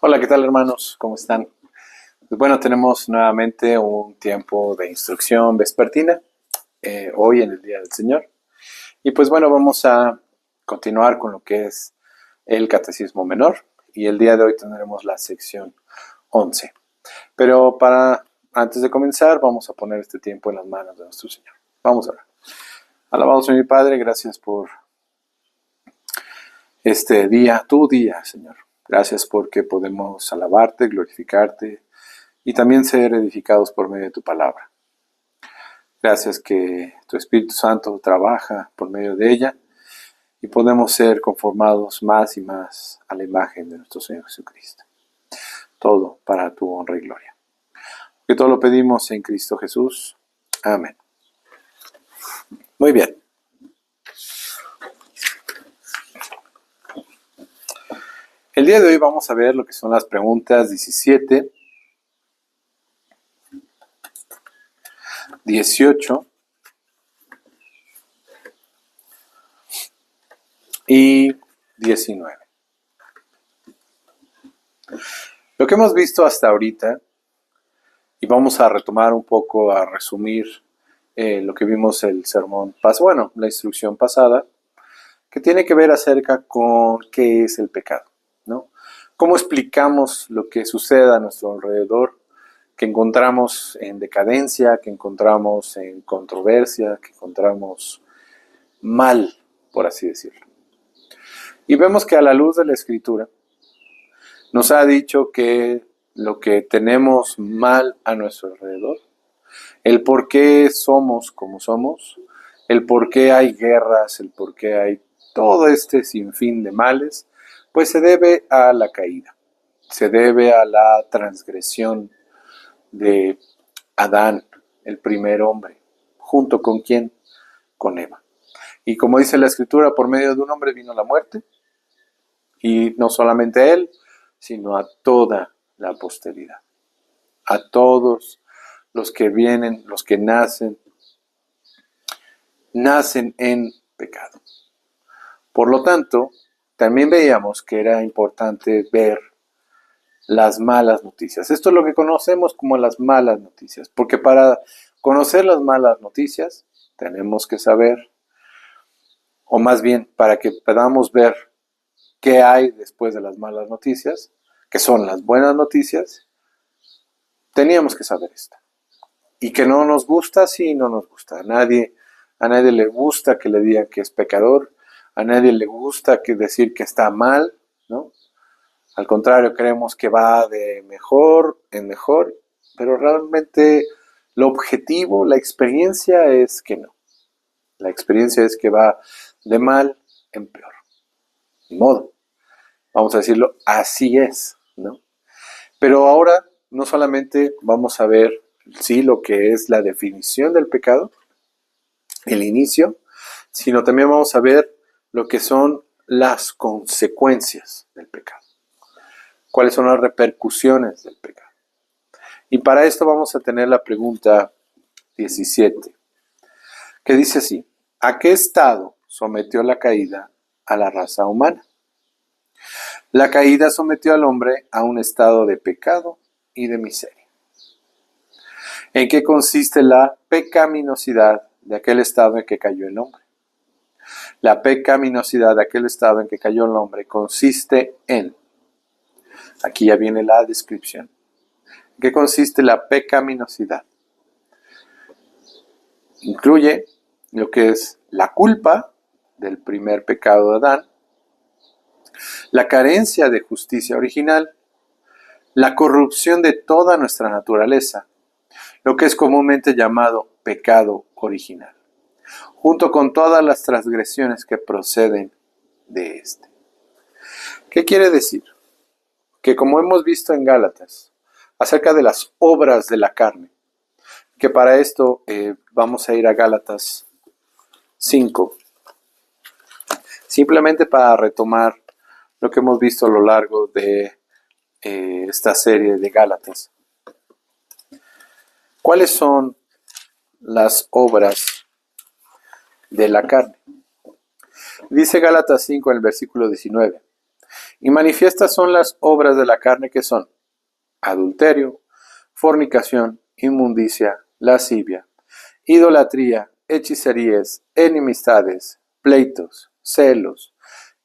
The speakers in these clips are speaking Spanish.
Hola, ¿qué tal hermanos? ¿Cómo están? Pues bueno, tenemos nuevamente un tiempo de instrucción vespertina, hoy en el Día del Señor. Y pues bueno, vamos a continuar con lo que es el Catecismo Menor. Y el día de hoy tendremos la sección 11. Pero antes de comenzar, vamos a poner este tiempo en las manos de nuestro Señor. Vamos a orar. Alabado sea mi Padre, gracias por este día, tu día, Señor. Gracias porque podemos alabarte, glorificarte y también ser edificados por medio de tu palabra. Gracias que tu Espíritu Santo trabaja por medio de ella y podemos ser conformados más y más a la imagen de nuestro Señor Jesucristo. Todo para tu honra y gloria. Que todo lo pedimos en Cristo Jesús. Amén. Muy bien. El día de hoy vamos a ver lo que son las preguntas 17, 18 y 19. Lo que hemos visto hasta ahorita, y vamos a retomar un poco, a resumir lo que vimos el sermón pasado, bueno, la instrucción pasada, que tiene que ver acerca con qué es el pecado, ¿no? ¿Cómo explicamos lo que sucede a nuestro alrededor, que encontramos en decadencia, que encontramos en controversia, que encontramos mal, por así decirlo? Y vemos que a la luz de la Escritura nos ha dicho que lo que tenemos mal a nuestro alrededor, el por qué somos como somos, el por qué hay guerras, el por qué hay todo este sinfín de males, pues se debe a la caída, se debe a la transgresión de Adán, el primer hombre, junto con ¿quién? Con Eva. Y como dice la Escritura, por medio de un hombre vino la muerte, y no solamente a él, sino a toda la posteridad, a todos los que vienen, los que nacen en pecado. Por lo tanto, también veíamos que era importante ver las malas noticias. Esto es lo que conocemos como las malas noticias, porque para conocer las malas noticias tenemos que saber, o más bien para que podamos ver qué hay después de las malas noticias, que son las buenas noticias, teníamos que saber esto. Y que no nos gusta, sí, no nos gusta. A nadie le gusta que le digan que es pecador, a nadie le gusta decir que está mal, ¿no? Al contrario, creemos que va de mejor en mejor, pero realmente lo objetivo, la experiencia es que no. La experiencia es que va de mal en peor. Ni modo. Vamos a decirlo, así es, ¿no? Pero ahora no solamente vamos a ver, sí, lo que es la definición del pecado, el inicio, sino también vamos a ver lo que son las consecuencias del pecado. ¿Cuáles son las repercusiones del pecado? Y para esto vamos a tener la pregunta 17, que dice así: ¿a qué estado sometió la caída a la raza humana? La caída sometió al hombre a un estado de pecado y de miseria. ¿En qué consiste la pecaminosidad de aquel estado en que cayó el hombre? La pecaminosidad de aquel estado en que cayó el hombre consiste en, aquí ya viene la descripción, ¿en qué consiste la pecaminosidad? Incluye lo que es la culpa del primer pecado de Adán, la carencia de justicia original, la corrupción de toda nuestra naturaleza, lo que es comúnmente llamado pecado original, junto con todas las transgresiones que proceden de este. ¿Qué quiere decir? Que como hemos visto en Gálatas, acerca de las obras de la carne, que para esto vamos a ir a Gálatas 5, simplemente para retomar lo que hemos visto a lo largo de esta serie de Gálatas. ¿Cuáles son las obras de la carne? Dice Gálatas 5 en el versículo 19: Y manifiestas son las obras de la carne, que son adulterio, fornicación, inmundicia, lascivia, idolatría, hechicerías, enemistades, pleitos, celos,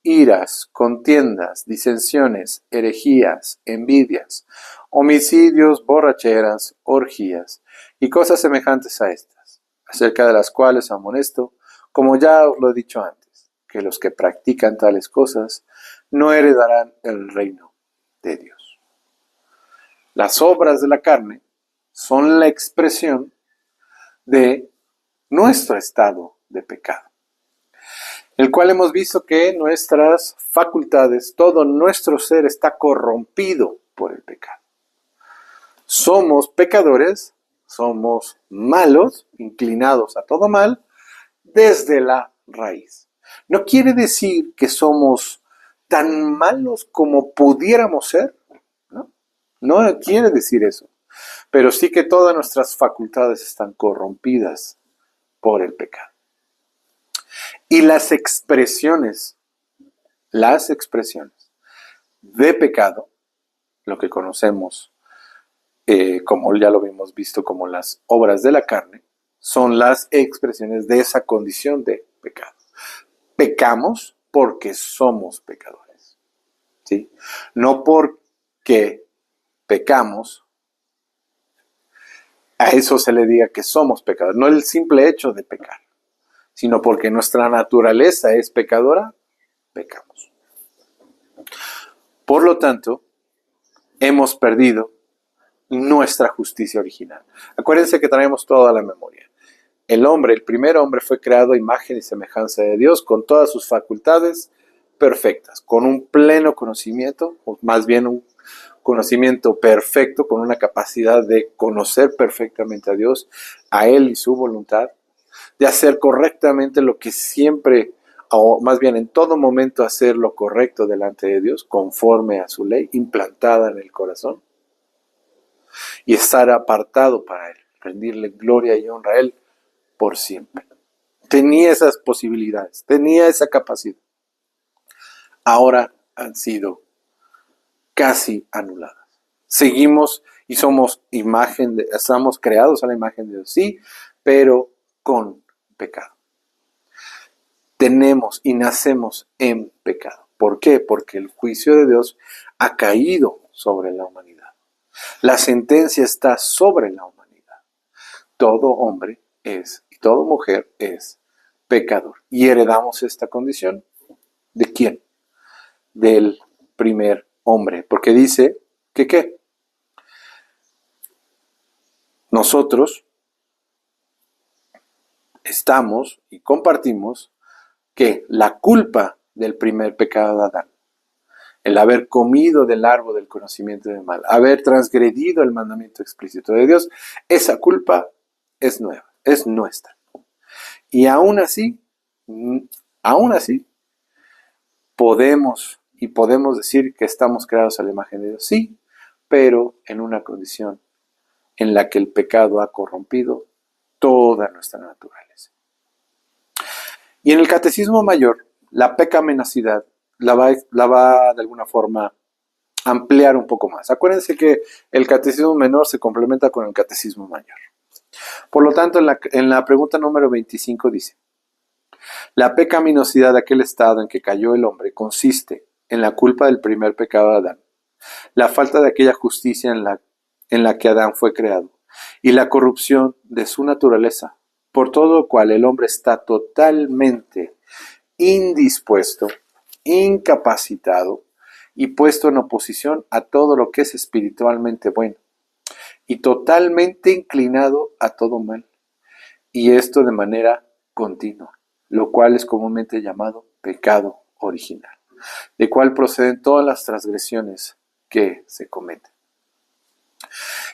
iras, contiendas, disensiones, herejías, envidias, homicidios, borracheras, orgías y cosas semejantes a estas, acerca de las cuales amonesto, como ya os lo he dicho antes, que los que practican tales cosas no heredarán el reino de Dios. Las obras de la carne son la expresión de nuestro estado de pecado, el cual hemos visto que nuestras facultades, todo nuestro ser está corrompido por el pecado. Somos pecadores, somos malos, inclinados a todo mal, desde la raíz. No quiere decir que somos tan malos como pudiéramos ser, ¿no? No quiere decir eso, pero sí que todas nuestras facultades están corrompidas por el pecado. Y las expresiones de pecado, lo que conocemos como ya lo habíamos visto como las obras de la carne, son las expresiones de esa condición de pecado. Pecamos porque somos pecadores, ¿sí? No porque pecamos, a eso se le diga que somos pecadores, no el simple hecho de pecar, sino porque nuestra naturaleza es pecadora, pecamos. Por lo tanto, hemos perdido nuestra justicia original. Acuérdense que traemos toda la memoria. El hombre, el primer hombre, fue creado a imagen y semejanza de Dios, con todas sus facultades perfectas, con un pleno conocimiento, o más bien un conocimiento perfecto, con una capacidad de conocer perfectamente a Dios, a Él y su voluntad, de hacer correctamente lo que siempre, o más bien en todo momento hacer lo correcto delante de Dios, conforme a su ley, implantada en el corazón, y estar apartado para Él, rendirle gloria y honra a Él por siempre. Tenía esas posibilidades, tenía esa capacidad. Ahora han sido casi anuladas. Seguimos y somos estamos creados a la imagen de Dios, sí, pero con pecado. Tenemos y nacemos en pecado. ¿Por qué? Porque el juicio de Dios ha caído sobre la humanidad. La sentencia está sobre la humanidad. Todo hombre es, y toda mujer es pecador. Y heredamos esta condición. ¿De quién? Del primer hombre. Porque dice que ¿qué? Nosotros estamos y compartimos que la culpa del primer pecado de Adán, el haber comido del árbol del conocimiento del mal, haber transgredido el mandamiento explícito de Dios, esa culpa es nueva, es nuestra. Y aún así, podemos decir que estamos creados a la imagen de Dios, sí, pero en una condición en la que el pecado ha corrompido toda nuestra naturaleza. Y en el Catecismo Mayor, la pecaminosidad la va de alguna forma a ampliar un poco más. Acuérdense que el Catecismo Menor se complementa con el Catecismo Mayor. Por lo tanto, en la pregunta número 25 dice: la pecaminosidad de aquel estado en que cayó el hombre consiste en la culpa del primer pecado de Adán, la falta de aquella justicia en la que Adán fue creado, y la corrupción de su naturaleza, por todo lo cual el hombre está totalmente indispuesto, incapacitado y puesto en oposición a todo lo que es espiritualmente bueno, y totalmente inclinado a todo mal, y esto de manera continua, lo cual es comúnmente llamado pecado original, de cual proceden todas las transgresiones que se cometen.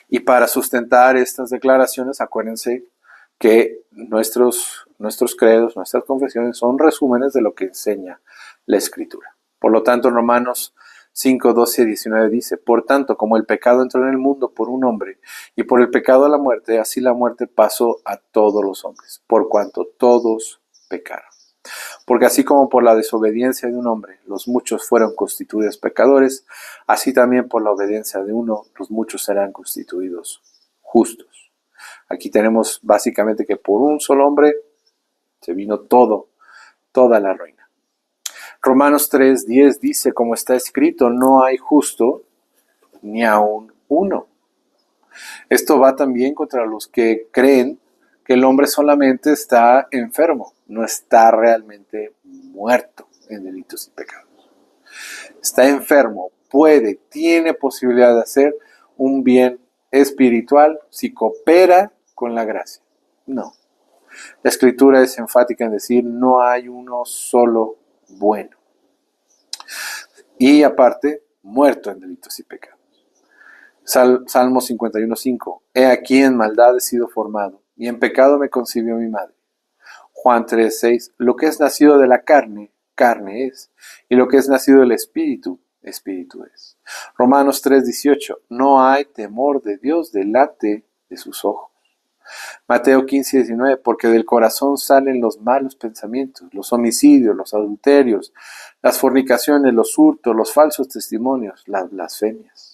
Y para sustentar estas declaraciones, acuérdense que nuestros credos, nuestras confesiones son resúmenes de lo que enseña la Escritura. Por lo tanto, en Romanos 5, 12 y 19 dice: por tanto, como el pecado entró en el mundo por un hombre, y por el pecado a la muerte, así la muerte pasó a todos los hombres, por cuanto todos pecaron. Porque así como por la desobediencia de un hombre los muchos fueron constituidos pecadores, así también por la obediencia de uno los muchos serán constituidos justos. Aquí tenemos básicamente que por un solo hombre se vino toda la ruina. Romanos 3:10 dice, como está escrito, no hay justo ni aun uno. Esto va también contra los que creen que el hombre solamente está enfermo, no está realmente muerto en delitos y pecados. Está enfermo, tiene posibilidad de hacer un bien espiritual si coopera con la gracia. No. La Escritura es enfática en decir, no hay uno solo bueno. Y aparte, muerto en delitos y pecados. Salmo 51:5. He aquí en maldad he sido formado, y en pecado me concibió mi madre. Juan 3:6. Lo que es nacido de la carne, carne es, y lo que es nacido del espíritu, espíritu es. Romanos 3:18. No hay temor de Dios delante de sus ojos. Mateo 15:19. Porque del corazón salen los malos pensamientos, los homicidios, los adulterios, las fornicaciones, los hurtos, los falsos testimonios, las blasfemias.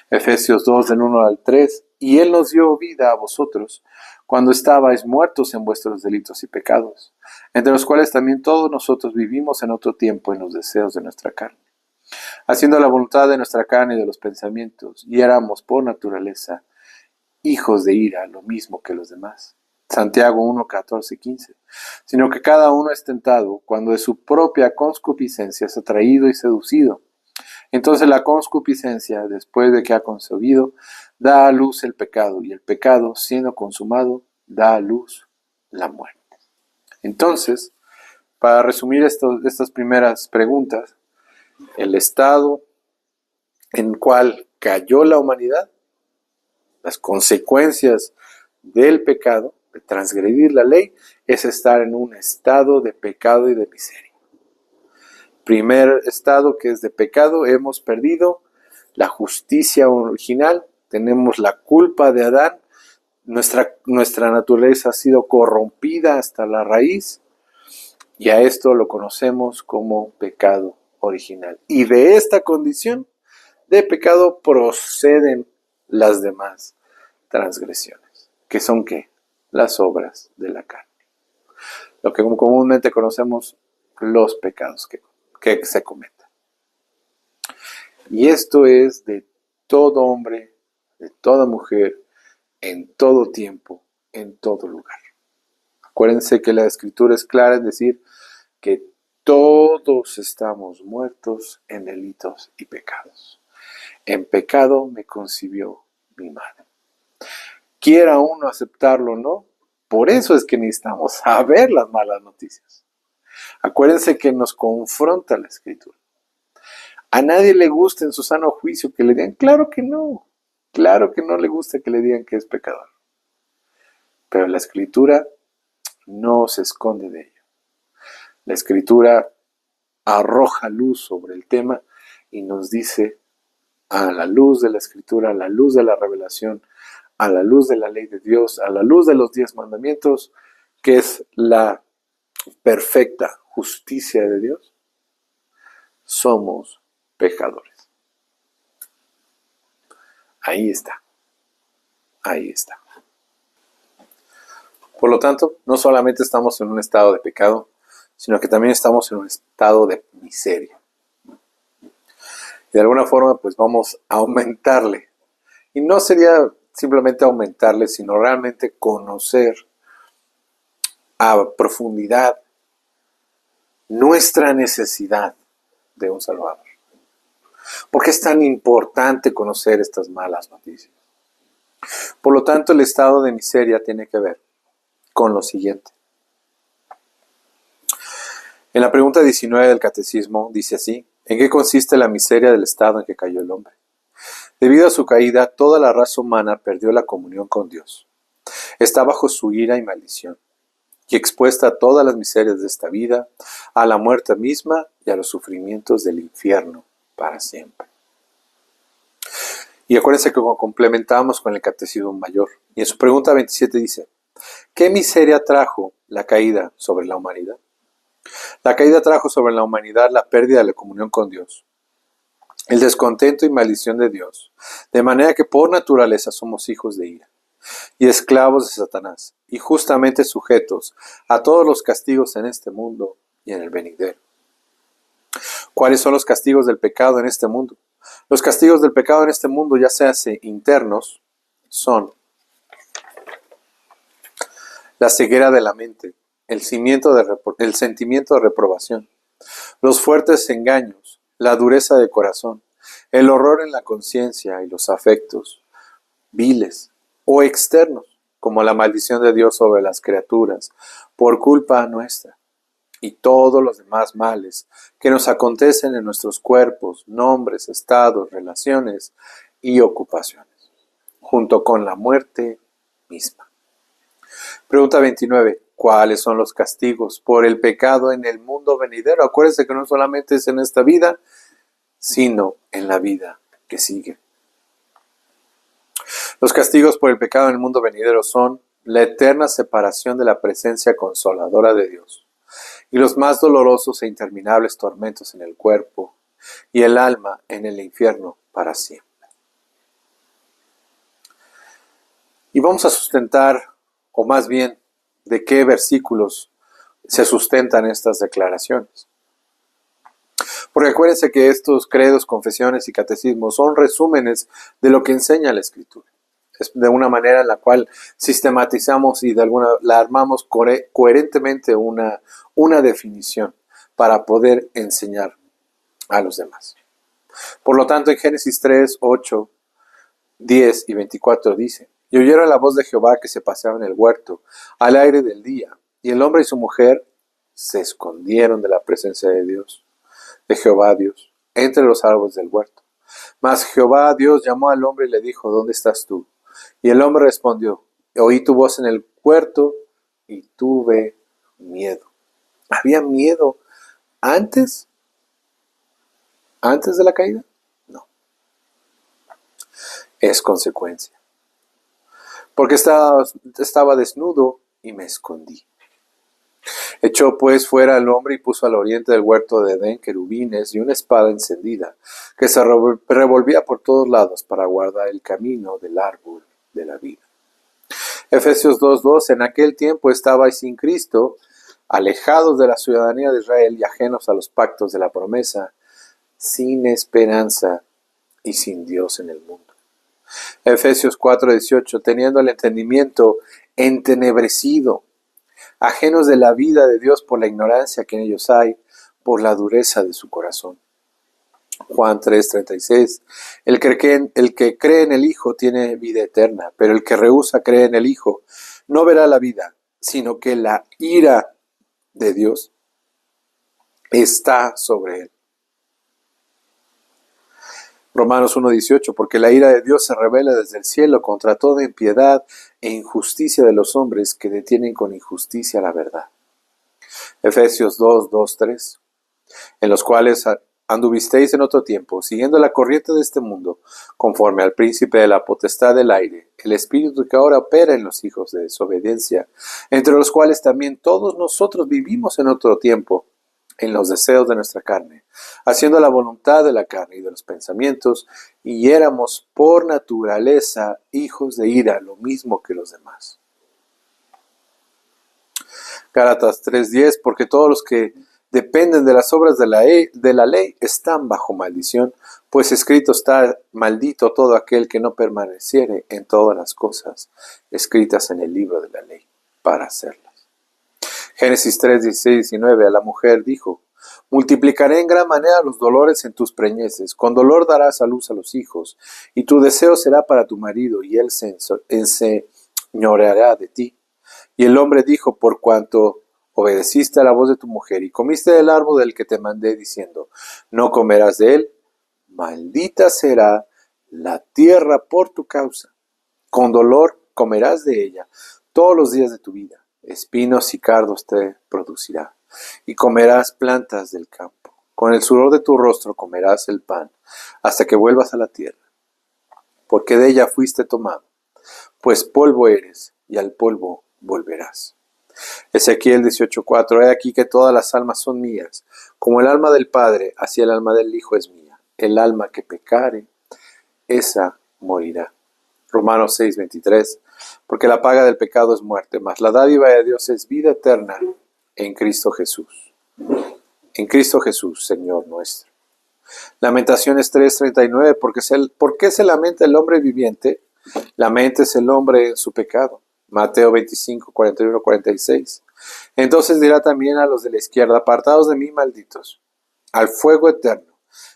Efesios 2 del 1 al 3. Y Él nos dio vida a vosotros cuando estabais muertos en vuestros delitos y pecados, entre los cuales también todos nosotros vivimos en otro tiempo en los deseos de nuestra carne, haciendo la voluntad de nuestra carne y de los pensamientos, y éramos por naturaleza hijos de ira, lo mismo que los demás. Santiago 1:14-15. Sino que cada uno es tentado cuando de su propia concupiscencia es atraído y seducido. Entonces la concupiscencia, después de que ha concebido, da a luz el pecado, y el pecado, siendo consumado, da a luz la muerte. Entonces, para resumir estas primeras preguntas, el estado en el cual cayó la humanidad, las consecuencias del pecado, de transgredir la ley, es estar en un estado de pecado y de miseria. Primer estado, que es de pecado, hemos perdido la justicia original, tenemos la culpa de Adán, nuestra naturaleza ha sido corrompida hasta la raíz, y a esto lo conocemos como pecado original. Y de esta condición de pecado proceden las demás transgresiones, que son ¿qué? Las obras de la carne. Lo que comúnmente conocemos los pecados que se cometen. Y esto es de todo hombre, de toda mujer, en todo tiempo, en todo lugar. Acuérdense que la Escritura es clara en decir que todos estamos muertos en delitos y pecados. En pecado me concibió mi madre. Quiera uno aceptarlo o no, por eso es que necesitamos saber las malas noticias. Acuérdense que nos confronta la Escritura. A nadie le gusta en su sano juicio que le digan, claro que no le gusta que le digan que es pecador. Pero la Escritura no se esconde de ello. La Escritura arroja luz sobre el tema y nos dice, a la luz de la Escritura, a la luz de la revelación, a la luz de la ley de Dios, a la luz de los 10 mandamientos, que es la perfecta justicia de Dios, somos pecadores. Ahí está. Por lo tanto, no solamente estamos en un estado de pecado, sino que también estamos en un estado de miseria. Y de alguna forma, pues vamos a aumentarle. Y no sería simplemente aumentarle, sino realmente conocer a profundidad nuestra necesidad de un Salvador. ¿Por qué es tan importante conocer estas malas noticias? Por lo tanto, el estado de miseria tiene que ver con lo siguiente. En la pregunta 19 del Catecismo dice así: ¿en qué consiste la miseria del estado en que cayó el hombre? Debido a su caída, toda la raza humana perdió la comunión con Dios. Está bajo su ira y maldición, y expuesta a todas las miserias de esta vida, a la muerte misma y a los sufrimientos del infierno para siempre. Y acuérdense que complementamos con el Catecismo Mayor. Y en su pregunta 27 dice: ¿qué miseria trajo la caída sobre la humanidad? La caída trajo sobre la humanidad la pérdida de la comunión con Dios, el descontento y maldición de Dios, de manera que por naturaleza somos hijos de ira y esclavos de Satanás, y justamente sujetos a todos los castigos en este mundo y en el venidero. ¿Cuáles son los castigos del pecado en este mundo? Los castigos del pecado en este mundo, ya sean internos, son la ceguera de la mente, el sentimiento de reprobación, los fuertes engaños, la dureza de corazón, el horror en la conciencia y los afectos viles o externos, como la maldición de Dios sobre las criaturas, por culpa nuestra, y todos los demás males que nos acontecen en nuestros cuerpos, nombres, estados, relaciones y ocupaciones, junto con la muerte misma. Pregunta 29. ¿Cuáles son los castigos por el pecado en el mundo venidero? Acuérdense que no solamente es en esta vida, sino en la vida que sigue. Los castigos por el pecado en el mundo venidero son la eterna separación de la presencia consoladora de Dios y los más dolorosos e interminables tormentos en el cuerpo y el alma en el infierno para siempre. Y vamos a sustentar, o más bien, de qué versículos se sustentan estas declaraciones. Porque acuérdense que estos credos, confesiones y catecismos son resúmenes de lo que enseña la Escritura. Es de una manera en la cual sistematizamos y la armamos coherentemente una definición para poder enseñar a los demás. Por lo tanto, en Génesis 3, 8, 10 y 24 dice: y oyeron la voz de Jehová que se paseaba en el huerto al aire del día, y el hombre y su mujer se escondieron de la presencia de Dios, de Jehová Dios, entre los árboles del huerto. Mas Jehová Dios llamó al hombre y le dijo: ¿dónde estás tú? Y el hombre respondió: oí tu voz en el huerto y tuve miedo. ¿Había miedo antes de la caída? No. Es consecuencia. Porque estaba desnudo y me escondí. Echó pues fuera al hombre y puso al oriente del huerto de Edén querubines y una espada encendida, que se revolvía por todos lados para guardar el camino del árbol de la vida. Efesios 2:2: en aquel tiempo estabais sin Cristo, alejados de la ciudadanía de Israel y ajenos a los pactos de la promesa, sin esperanza y sin Dios en el mundo. Efesios 4:18: teniendo el entendimiento entenebrecido, ajenos de la vida de Dios por la ignorancia que en ellos hay, por la dureza de su corazón. Juan 3:36: el que cree en el Hijo tiene vida eterna, pero el que rehúsa creer en el Hijo no verá la vida, sino que la ira de Dios está sobre él. Romanos 1:18: porque la ira de Dios se revela desde el cielo contra toda impiedad e injusticia de los hombres que detienen con injusticia la verdad. Efesios 2:2-3: en los cuales anduvisteis en otro tiempo, siguiendo la corriente de este mundo, conforme al príncipe de la potestad del aire, el espíritu que ahora opera en los hijos de desobediencia, entre los cuales también todos nosotros vivimos en otro tiempo, en los deseos de nuestra carne, haciendo la voluntad de la carne y de los pensamientos, y éramos por naturaleza hijos de ira, lo mismo que los demás. Gálatas 3:10: porque todos los que dependen de las obras de la ley están bajo maldición, pues escrito está: maldito todo aquel que no permaneciere en todas las cosas escritas en el libro de la ley, para hacerlas. Génesis 3:16-19: a la mujer dijo: multiplicaré en gran manera los dolores en tus preñeces, con dolor darás a luz a los hijos, y tu deseo será para tu marido, y él se enseñoreará de ti. Y el hombre dijo: por cuanto obedeciste a la voz de tu mujer y comiste del árbol del que te mandé, diciendo: no comerás de él, maldita será la tierra por tu causa. Con dolor comerás de ella todos los días de tu vida. Espinos y cardos te producirá, y comerás plantas del campo. Con el sudor de tu rostro comerás el pan, hasta que vuelvas a la tierra, porque de ella fuiste tomado, pues polvo eres, y al polvo volverás. Ezequiel 18:4, he aquí que todas las almas son mías, como el alma del Padre, así el alma del Hijo es mía. El alma que pecare, esa morirá. Romanos 6:23, porque la paga del pecado es muerte, mas la dádiva de Dios es vida eterna en Cristo Jesús. En Cristo Jesús, Señor nuestro. Lamentaciones 3:39, ¿por qué se lamenta el hombre viviente? Laméntese el hombre en su pecado. Mateo 25:41-46. Entonces dirá también a los de la izquierda, apartados de mí, malditos, al fuego eterno,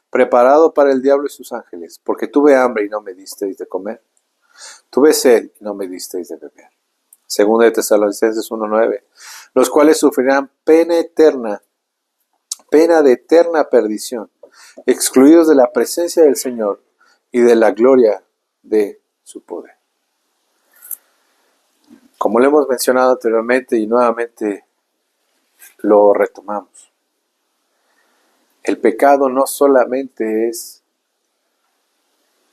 preparado para el diablo y sus ángeles, porque tuve hambre y no me disteis de comer. Tuve sed y no me disteis de beber. Segunda de Tesalonicenses 1:9, los cuales sufrirán pena de eterna perdición, excluidos de la presencia del Señor y de la gloria de su poder. Como lo hemos mencionado anteriormente y nuevamente lo retomamos, el pecado no solamente es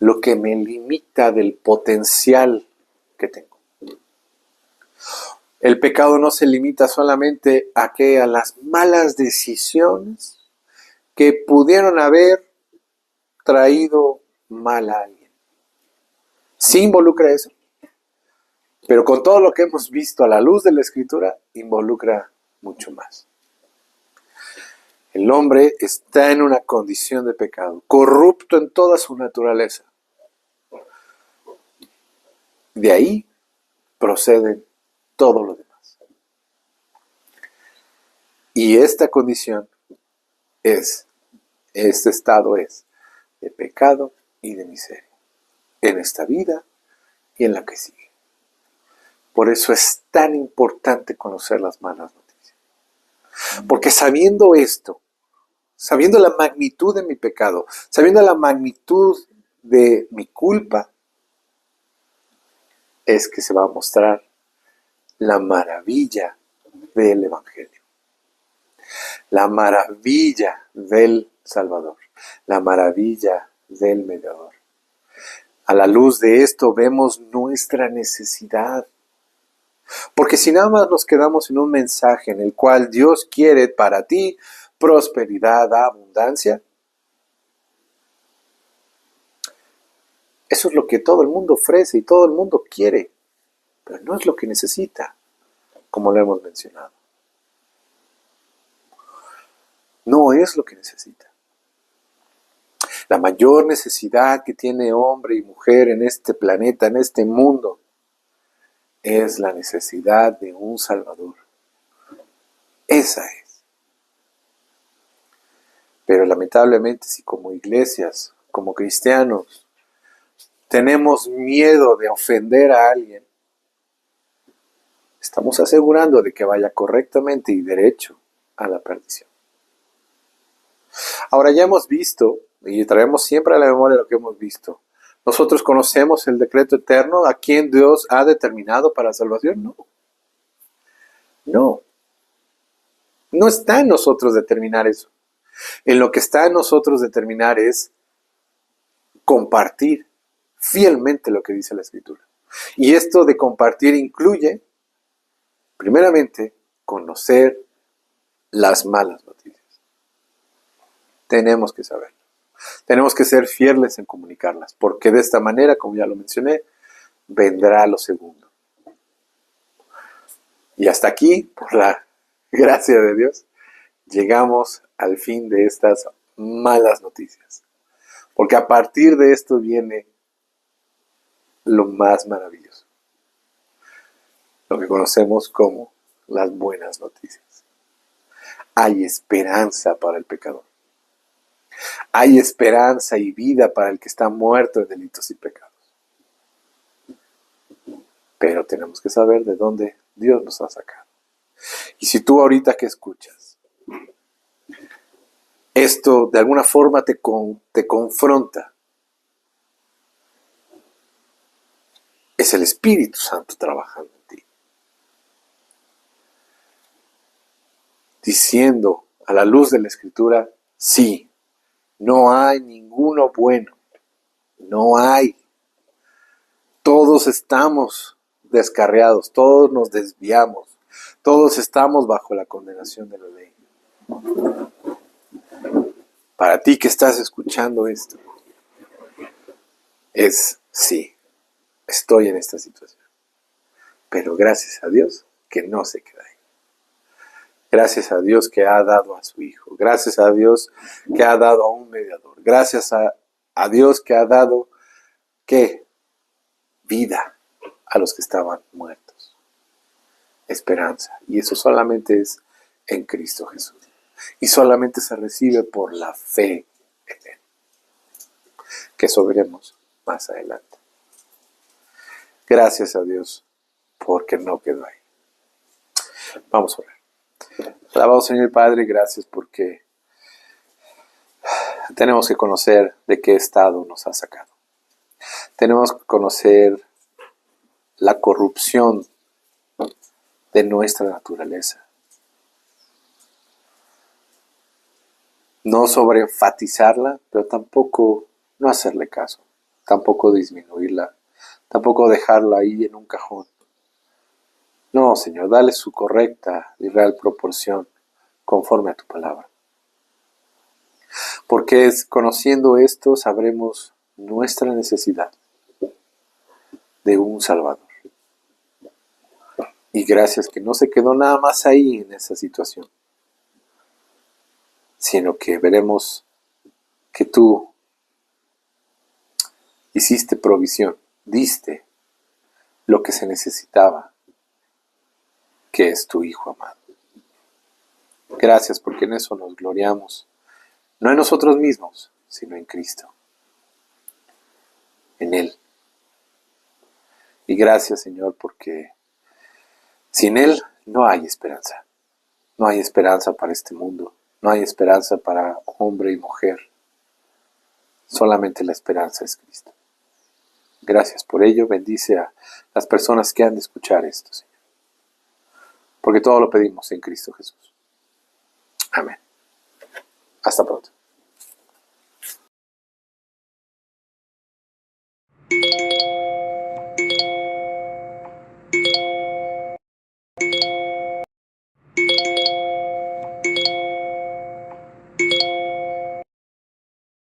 lo que me limita del potencial que tengo. El pecado no se limita solamente a las malas decisiones que pudieron haber traído mal a alguien. Sí involucra eso, pero con todo lo que hemos visto a la luz de la Escritura, involucra mucho más. El hombre está en una condición de pecado, corrupto en toda su naturaleza. De ahí proceden todo lo demás. Y esta condición este estado es de pecado y de miseria, en esta vida y en la que sigue. Por eso es tan importante conocer las malas noticias. Porque sabiendo esto, sabiendo la magnitud de mi pecado, sabiendo la magnitud de mi culpa, es que se va a mostrar la maravilla del Evangelio, la maravilla del Salvador, la maravilla del Mediador. A la luz de esto vemos nuestra necesidad. Porque si nada más nos quedamos en un mensaje en el cual Dios quiere para ti prosperidad, abundancia, eso es lo que todo el mundo ofrece y todo el mundo quiere, pero no es lo que necesita, como lo hemos mencionado. No es lo que necesita. La mayor necesidad que tiene hombre y mujer en este planeta, en este mundo, es la necesidad de un Salvador. Esa es. Pero lamentablemente, si como iglesias, como cristianos, tenemos miedo de ofender a alguien, estamos asegurando de que vaya correctamente y derecho a la perdición. Ahora ya hemos visto, y traemos siempre a la memoria lo que hemos visto, ¿nosotros conocemos el decreto eterno a quien Dios ha determinado para salvación? No. No. No está en nosotros determinar eso. En lo que está en nosotros determinar es compartir fielmente lo que dice la Escritura. Y esto de compartir incluye, primeramente, conocer las malas noticias. Tenemos que saberlo. Tenemos que ser fieles en comunicarlas, porque de esta manera, como ya lo mencioné, vendrá lo segundo. Y hasta aquí, por la gracia de Dios, llegamos al fin de estas malas noticias. Porque a partir de esto viene lo más maravilloso, lo que conocemos como las buenas noticias. Hay esperanza para el pecador. Hay esperanza y vida para el que está muerto en delitos y pecados. Pero tenemos que saber de dónde Dios nos ha sacado. Y si tú ahorita que escuchas, esto de alguna forma te confronta, es el Espíritu Santo trabajando en ti. Diciendo a la luz de la Escritura, sí, no hay ninguno bueno. No hay. Todos estamos descarriados, todos nos desviamos, Todos estamos bajo la condenación de la ley. Para ti que estás escuchando esto, es sí, estoy en esta situación. Pero gracias a Dios que no se queda ahí. Gracias a Dios que ha dado a su Hijo. Gracias a Dios que ha dado a un mediador. Gracias a Dios que ha dado, ¿qué? Vida a los que estaban muertos. Esperanza. Y eso solamente es en Cristo Jesús. Y solamente se recibe por la fe en Él. Que eso veremos más adelante. Gracias a Dios porque no quedó ahí. Vamos a orar. Alabado Señor Padre, gracias porque tenemos que conocer de qué estado nos ha sacado. Tenemos que conocer la corrupción de nuestra naturaleza. No sobreenfatizarla, pero tampoco no hacerle caso. Tampoco disminuirla. Tampoco dejarla ahí en un cajón. No, Señor, dale su correcta y real proporción conforme a tu palabra. Porque conociendo esto sabremos nuestra necesidad de un Salvador. Y gracias que no se quedó nada más ahí en esa situación, sino que veremos que tú hiciste provisión, diste lo que se necesitaba, que es tu Hijo amado. Gracias porque en eso nos gloriamos, no en nosotros mismos, sino en Cristo, en Él. Y gracias, Señor, porque sin Él no hay esperanza. No hay esperanza para este mundo. No hay esperanza para hombre y mujer. Solamente la esperanza es Cristo. Gracias por ello. Bendice a las personas que han de escuchar esto, Señor. Porque todo lo pedimos en Cristo Jesús. Amén. Hasta pronto.